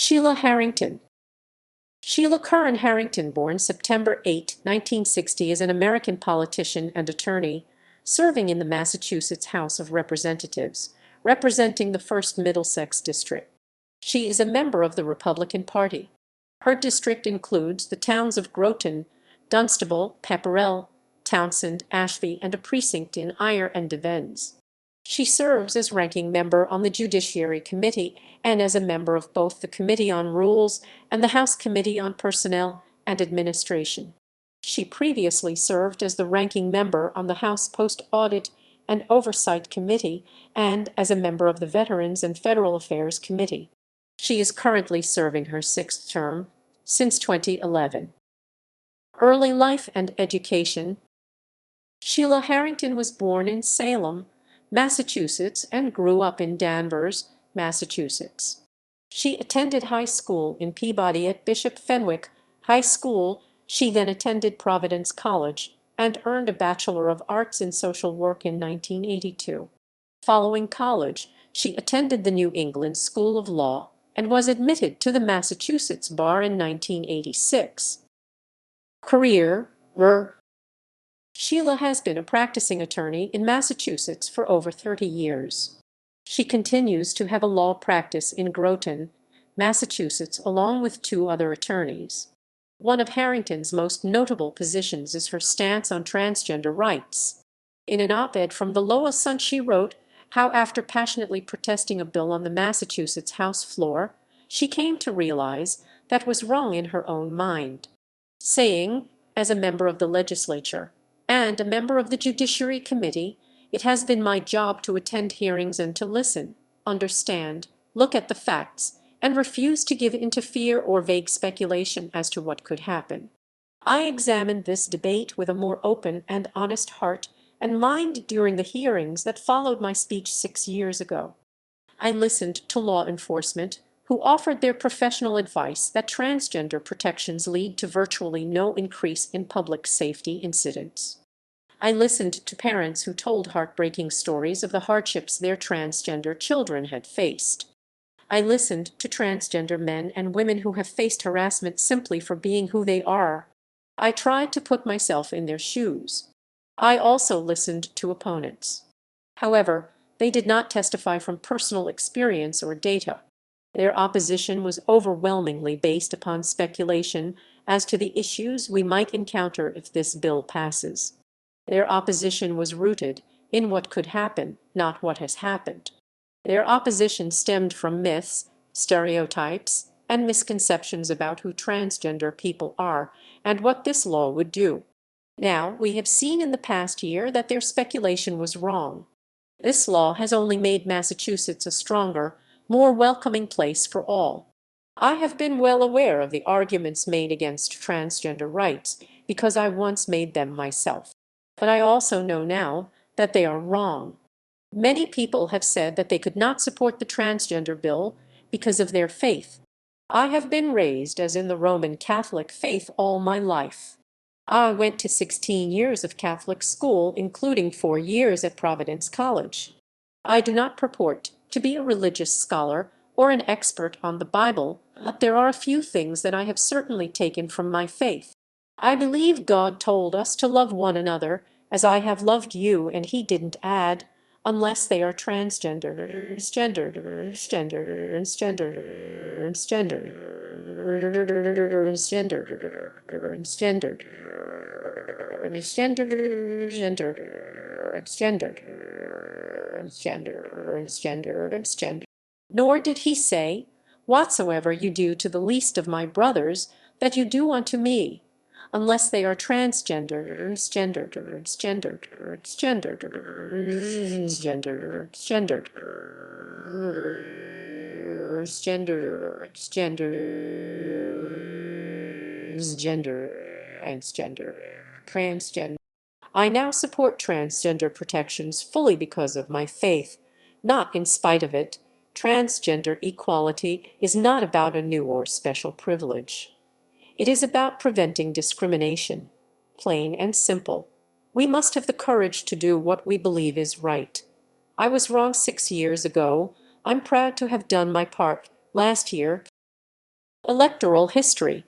Sheila Harrington. Sheila Curran Harrington, born September 8, 1960, is an American politician and attorney, serving in the Massachusetts House of Representatives, representing the 1st Middlesex District. She is a member of the Republican Party. Her district includes the towns of Groton, Dunstable, Pepperell, Townsend, Ashby, and a precinct in Ayer and Devens. She serves as ranking member on the Judiciary Committee and as a member of both the Committee on Rules and the House Committee on Personnel and Administration. She previously served as the ranking member on the House Post-Audit and Oversight Committee and as a member of the Veterans and Federal Affairs Committee. She is currently serving her 6th term since 2011. Early life and education. Sheila Harrington was born in Salem, Massachusetts, and grew up in Danvers, Massachusetts. She attended high school in Peabody at Bishop Fenwick High School. She then attended Providence College and earned a Bachelor of Arts in Social Work in 1982. Following college, she attended the New England School of Law and was admitted to the Massachusetts Bar in 1986. Career. Sheila has been a practicing attorney in Massachusetts for over 30 years. She continues to have a law practice in Groton, Massachusetts, along with 2 other attorneys. One of Harrington's most notable positions is her stance on transgender rights. In an op-ed from the Lowell Sun, she wrote how after passionately protesting a bill on the Massachusetts House floor, she came to realize that was wrong in her own mind, saying, as a member of the legislature and a member of the Judiciary Committee, it has been my job to attend hearings and to listen, understand, look at the facts, and refuse to give in to fear or vague speculation as to what could happen. I examined this debate with a more open and honest heart and mind during the hearings that followed my speech 6 years ago. I listened to law enforcement, who offered their professional advice that transgender protections lead to virtually no increase in public safety incidents. I listened to parents who told heartbreaking stories of the hardships their transgender children had faced. I listened to transgender men and women who have faced harassment simply for being who they are. I tried to put myself in their shoes. I also listened to opponents. However, they did not testify from personal experience or data. Their opposition was overwhelmingly based upon speculation as to the issues we might encounter if this bill passes. Their opposition was rooted in what could happen, not what has happened. Their opposition stemmed from myths, stereotypes, and misconceptions about who transgender people are and what this law would do. Now, we have seen in the past year that their speculation was wrong. This law has only made Massachusetts a stronger, more welcoming place for all. I have been well aware of the arguments made against transgender rights because I once made them myself. But I also know now that they are wrong. Many people have said that they could not support the transgender bill because of their faith. I have been raised as in the Roman Catholic faith all my life. I went to 16 years of Catholic school, including 4 years at Providence College. I do not purport to be a religious scholar or an expert on the Bible, but there are a few things that I have certainly taken from my faith. I believe God told us to love one another as I have loved you, and he didn't add, unless they are transgender, Nor did he say, whatsoever you do to the least of my brothers, that you do unto me, unless they are transgender. I now support transgender protections fully because of my faith, not in spite of it. Transgender equality is not about a new or special privilege. It is about preventing discrimination. Plain and simple. We must have the courage to do what we believe is right. I was wrong 6 years ago. I'm proud to have done my part last year. Electoral history.